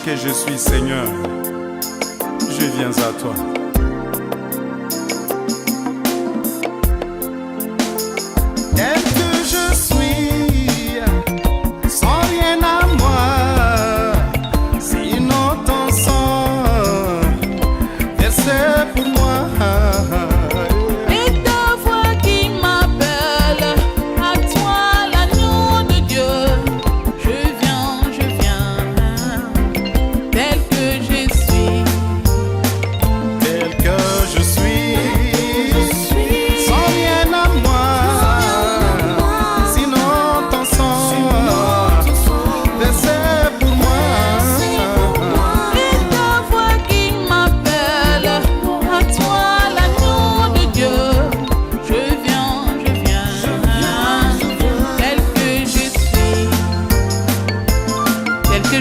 que je suis, Seigneur, je viens à toi. Tel que je suis, sans rien à moi, sinon ton sang versé pour moi.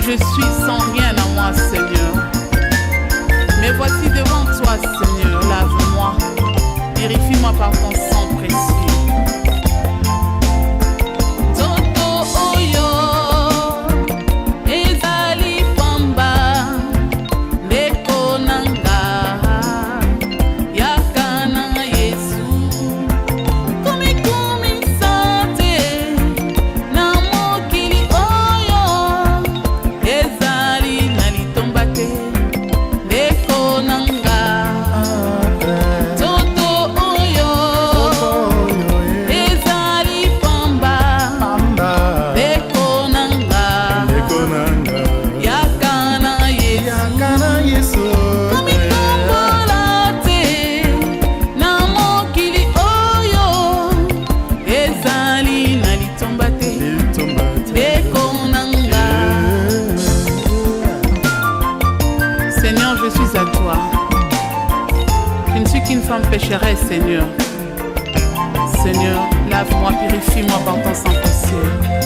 Je suis sans rien à moi, Seigneur. Mais voici devant toi, Seigneur, lave-moi, purifie-moi par ton sang précieux. Seigneur, je suis à toi. Je ne suis qu'une femme pécheresse, Seigneur. Seigneur, lave-moi, purifie-moi par ton sang précieux.